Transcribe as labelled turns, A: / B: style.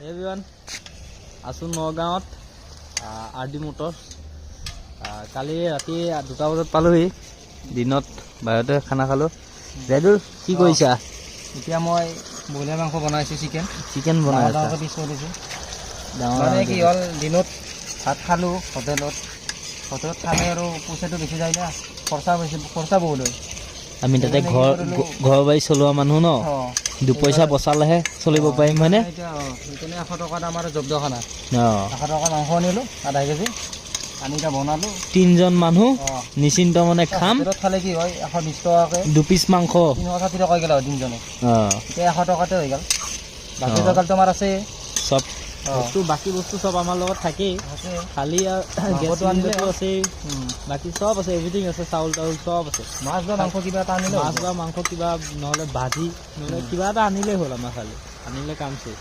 A: everyone আছোঁ নগাঁৱত RD Motors কালি ৰাতি 2টা বজাত পালোহি দিনত বাহিৰতে খানা খালোঁ জেদুল কি কৰিছা
B: এতিয়া মই ব্ৰইলাৰ মাংস বনাইছোঁ চিকেন
A: বনাই আছা
B: ডাঙৰ পিছ কৰিছোঁ মানে কি হ'ল দিনত ভাত খালোঁ হোটেলত খালে আৰু পইচাটো বেছি যায় না খৰচা বহুত হয়
A: আমি তাতে ঘৰ বাৰী চলোৱা মানুহ ন 2 পইচা বচালেহে চলিব পাৰিম হয়নে
B: সেইকাৰণে 100 টকাত আমাৰ জব্দখানা 100 টকা মাংস আনিলোঁ আধা কেজি আনি এতিয়া বনালোঁ 3জন মানুহ
A: নিশ্চিন্ত মানে খাম
B: খালে কি হয় 120 টকাকৈ
A: 2 পিচ মাংস
B: 360 টকা গেল 3জনে এতিয়া 100 টকাতে হৈ গ'ল বাকী টকাটো আমাৰ আছে
A: সব বাকী বস্তু সব আমাৰ লগত থাকেই খালি গেছটো আনিলেতো আছেই বাকী সব আছে এভৰিথিং আছে চাউল সব আছে
B: মাছ বা মাংস কিবা এটা আনিলে
A: মাছ বা মাংস কিবা নহ'লে ভাজি নহ'লে কিবা এটা আনিলেই হ'ল আমাৰ খালি আনিলে কাম চেছ